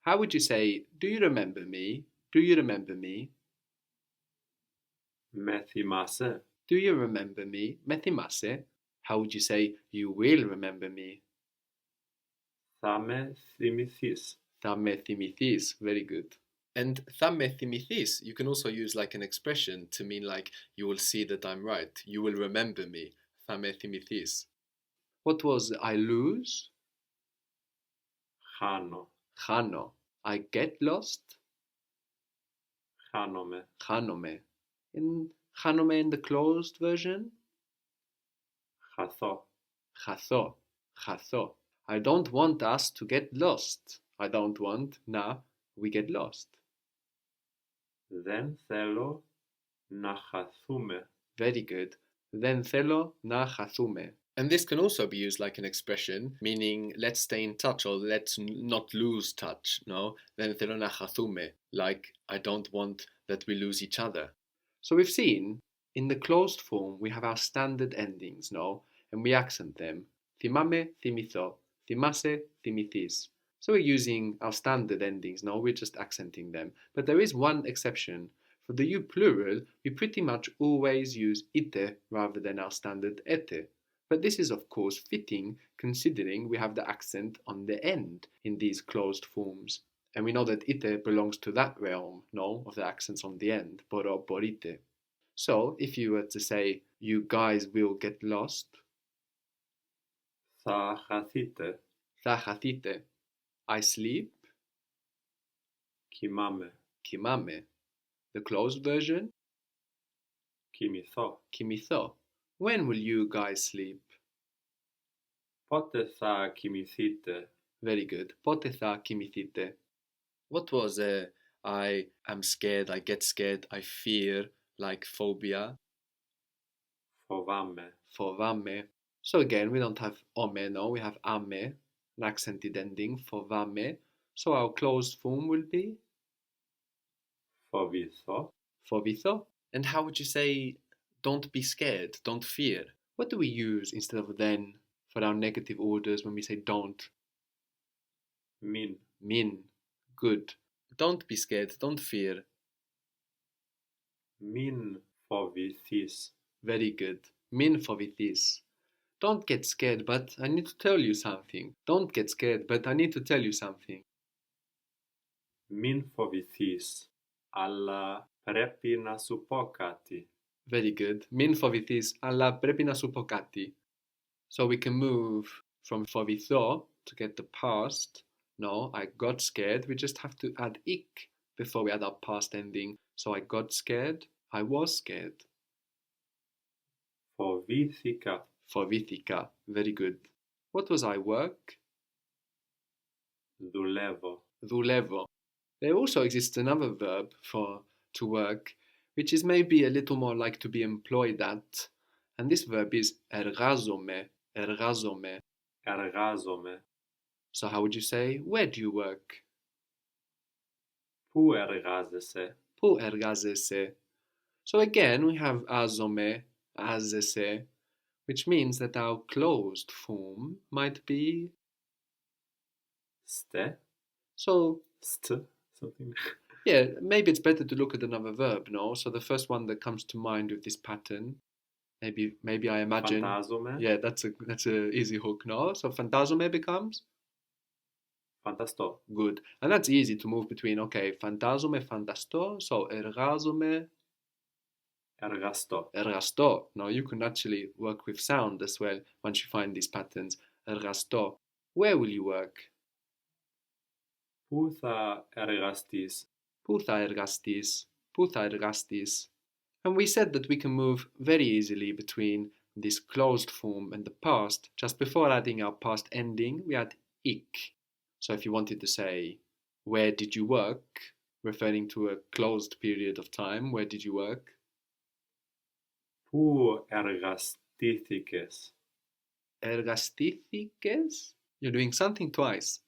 How would you say, do you remember me? Do you remember me? Με θυμάσαι? Do you remember me? Με θυμάσαι. How would you say, you will remember me? Θα με θυμηθείς. Θα με θυμηθείς. Very good. And θα με θυμηθείς, you can also use like an expression to mean like you will see that I'm right. You will remember me. Θα με θυμηθείς. What was I lose? Χάνω. Χάνω. I get lost? Χάνομαι. Χάνομαι. Χάνομαι in the closed version? Χαθώ. Χαθώ. Χαθώ. I don't want us to get lost. I don't want να we get lost. Δεν θέλω να χαθούμε. Very good. Δεν θέλω να χαθούμε. And this can also be used like an expression, meaning let's stay in touch or let's not lose touch, no? Δεν θέλω να χαθούμε, like I don't want that we lose each other. So we've seen, in the closed form, we have our standard endings, no? And we accent them. Θυμάμαι, θυμηθώ. Θυμάσαι, θυμηθείς. So we're using our standard endings, no? We're just accenting them. But there is one exception. For the you plural, we pretty much always use ite rather than our standard ete. But this is of course fitting considering we have the accent on the end in these closed forms. And we know that ite belongs to that realm, no, of the accents on the end, poro, porite. So if you were to say, you guys will get lost, Θα χαθείτε. θα χαθείτε. I sleep, Κοιμάμαι. κοιμάμαι. The closed version, Κοιμηθώ. κοιμηθώ. When will you guys sleep? Πότε θα κοιμηθείτε? Very good. Πότε θα κοιμηθείτε? What was I am scared, I get scared, I fear, like phobia? Φοβάμαι. Φοβάμαι. So again, we don't have ome, no, we have ame, an accented ending, φοβάμαι. So our closed form will be Φοβηθώ. φοβηθώ. And how would you say, don't be scared, don't fear? What do we use instead of then for our negative orders when we say don't? Μην. Min. Good. Don't be scared, don't fear. Μην φοβηθείς. Very good. Min φοβηθείς. Don't get scared, but I need to tell you something. Don't get scared, but I need to tell you something. Μην φοβηθείς. Αλλά πρέπει να σου πω κάτι. Very good. Min φοβηθείς, αλλά πρέπει να σου πω κάτι. So we can move from φοβηθώ to get the past. No, I got scared. We just have to add ik before we add our past ending. So I got scared. I was scared. Φοβήθηκα. Φοβήθηκα. Very good. What was I work? Δουλεύω. Δουλεύω. There also exists another verb for to work, which is maybe a little more like to be employed at. And this verb is εργάζομαι. Εργάζομαι. Εργάζομαι. So how would you say, where do you work? Πού εργάζεσαι? Πού εργάζεσαι? So again, we have azome, azese, which means that our closed form might be Στε? so. St? Something. Yeah, maybe it's better to look at another verb, no? So the first one that comes to mind with this pattern, maybe I imagine. Φαντάζομαι. Yeah, that's a easy hook, no? So fantazome becomes Φανταστώ. good, and that's easy to move between. Okay, fantazome, fantasto. So εργάζομαι, Εργαστώ. εργαστώ. Now you can actually work with sound as well once you find these patterns. Εργαστώ. Where will you work? Πού θα εργαστείς? Πού θα εργαστείς? Πού θα εργαστείς? And we said that we can move very easily between this closed form and the past. Just before adding our past ending, we add ik. So if you wanted to say, where did you work? Referring to a closed period of time, where did you work? Πού εργαστήθηκες? Εργαστήθηκες? You're doing something twice.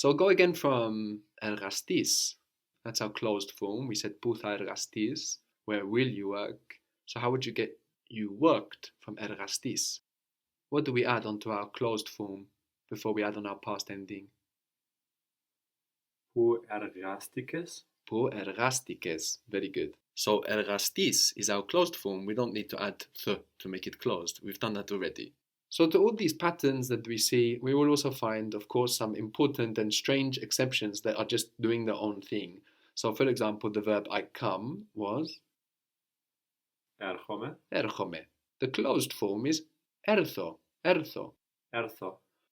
So go again from εργαστείς. That's our closed form. We said πού θα εργαστείς. Where will you work? So how would you get you worked from εργαστείς? What do we add onto our closed form before we add on our past ending? Που εργάστηκες? Που εργάστηκες. Very good. So ergastis is our closed form. We don't need to add th to make it closed. We've done that already. So to all these patterns that we see, we will also find, of course, some important and strange exceptions that are just doing their own thing. So for example, the verb I come was Έρχομαι. erchome. The closed form is ertho, ertho. Έρθω.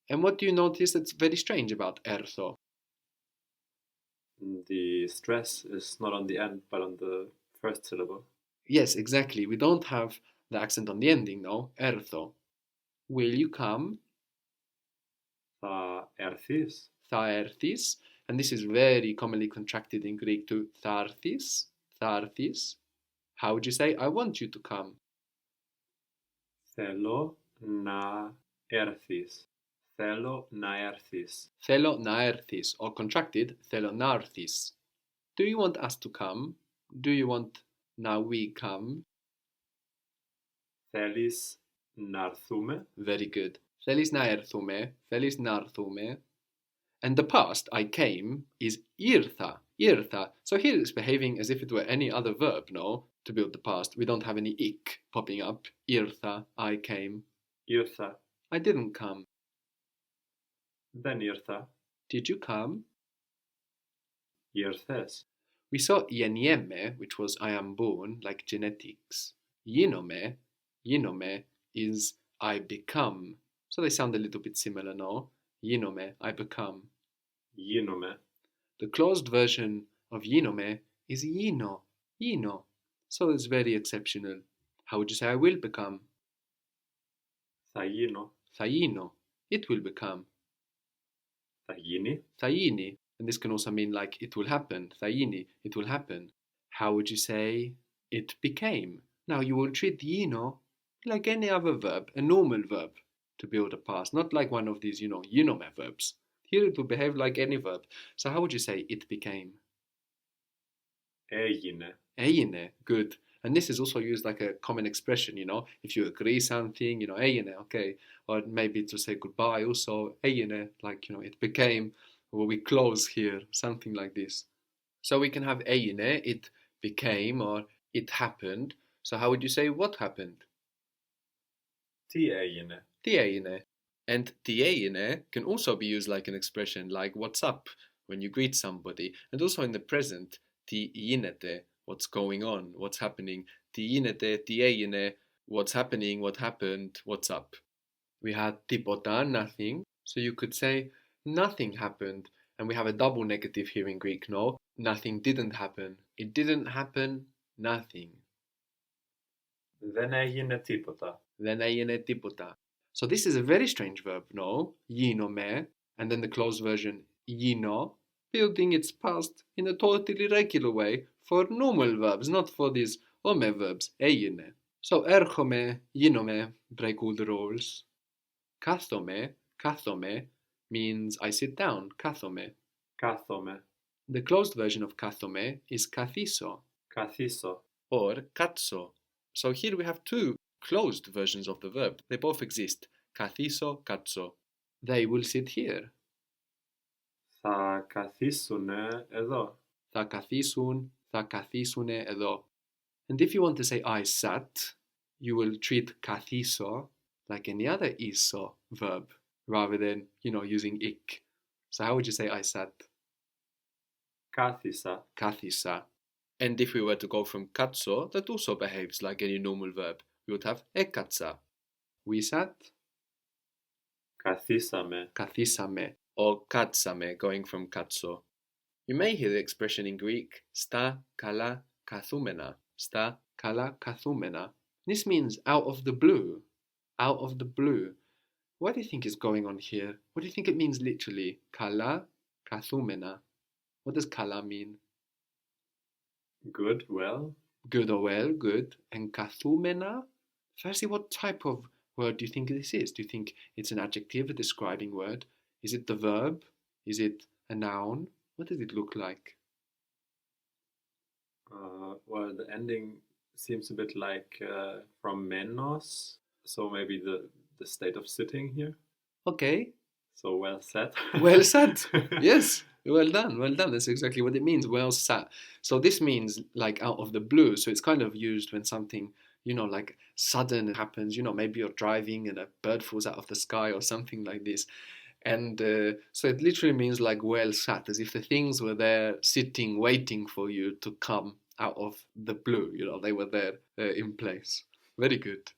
And what do you notice that's very strange about ertho? The stress is not on the end, but on the first syllable. Yes, exactly. We don't have the accent on the ending, no? Ertho. Will you come? Θα έρθεις? Θα έρθεις. And this is very commonly contracted in Greek to θα έρθεις, θα έρθεις. How would you say, I want you to come? Θέλω να έρθεις. Θέλω να έρθεις. Θέλω να έρθεις. Or contracted, θέλω να έρθεις. Do you want us to come? Do you want να we come? Θέλεις να έρθουμε? Very good. Θέλεις να έρθουμε. Θέλεις να έρθουμε. And the past, I came, is ήρθα. Ήρθα. So here it's behaving as if it were any other verb, no? To build the past. We don't have any ik popping up. Ήρθα. I came. Ήρθα. I didn't come. Δεν ήρθα. Did you come? Ήρθες. We saw γεννιέμαι, which was I am born, like genetics. Γίνομαι is I become. So they sound a little bit similar, no? Γίνομαι, I become. Γίνομαι. The closed version of γίνομαι is γίνω. So it's very exceptional. How would you say I will become? Θα γίνω. Θα γίνω. It will become. Θα γίνει. Θα γίνει. And this can also mean like it will happen. Θα γίνει. It will happen. How would you say it became? Now you will treat γίνω like any other verb, a normal verb to build a past, not like one of these, γίνομαι verbs. Here it will behave like any verb. So how would you say it became? Έγινε. Έγινε. Good. And this is also used like a common expression, if you agree something, έγινε, okay. Or maybe to say goodbye also, έγινε, like, it became, or we close here, something like this. So we can have έγινε, it became, or it happened. So how would you say what happened? Τι έγινε? Τι έγινε. And τι έγινε can also be used like an expression like what's up when you greet somebody. And also in the present, τι γίνεται, what's going on, what's happening. Τι γίνεται, τι έγινε, what's happening, what happened, what's up. We had τίποτα, nothing. So you could say nothing happened. And we have a double negative here in Greek, no? Nothing didn't happen. It didn't happen, nothing. Δεν έγινε τίποτα. Δεν έγινε τίποτα. So this is a very strange verb, no? Γίνομαι, and then the closed version, γίνω, building its past in a totally regular way for normal verbs, not for these ome verbs, έγινε. So έρχομαι, γίνομαι, break all the rules. Κάθομαι means I sit down, κάθομαι. Κάθομαι. The closed version of κάθομαι is καθίσω, Καθίσω. or κάτσω. So here we have two closed versions of the verb. They both exist. Καθίσω, κάτσω. They will sit here. Θα καθίσουνε εδώ. Θα καθίσουνε εδώ. And if you want to say I sat, you will treat καθίσω like any other iso verb, rather than, using ik. So how would you say I sat? Κάθισα. Κάθισα. And if we were to go from katso, that also behaves like any normal verb. We would have ekatsa. We sat. Καθίσαμε. Καθίσαμε. Or κάτσαμε, going from katso. You may hear the expression in Greek, sta kala kathumena. Sta kala kathumena. This means out of the blue. Out of the blue. What do you think is going on here? What do you think it means literally? Kala kathumena. What does kala mean? Good, well. Good or well, good. And kathumena? Firstly, what type of word do you think this is? Do you think it's an adjective, a describing word? Is it the verb? Is it a noun? What does it look like? Well, the ending seems a bit like from menos, so maybe the state of sitting here. Okay. So well said. Well said. Yes. Well done, well done. That's exactly what it means. Well sat. So this means like out of the blue. So it's kind of used when something, like sudden happens. Maybe you're driving and a bird falls out of the sky or something like this. And so it literally means like well sat, as if the things were there sitting, waiting for you to come out of the blue. They were there in place. Very good.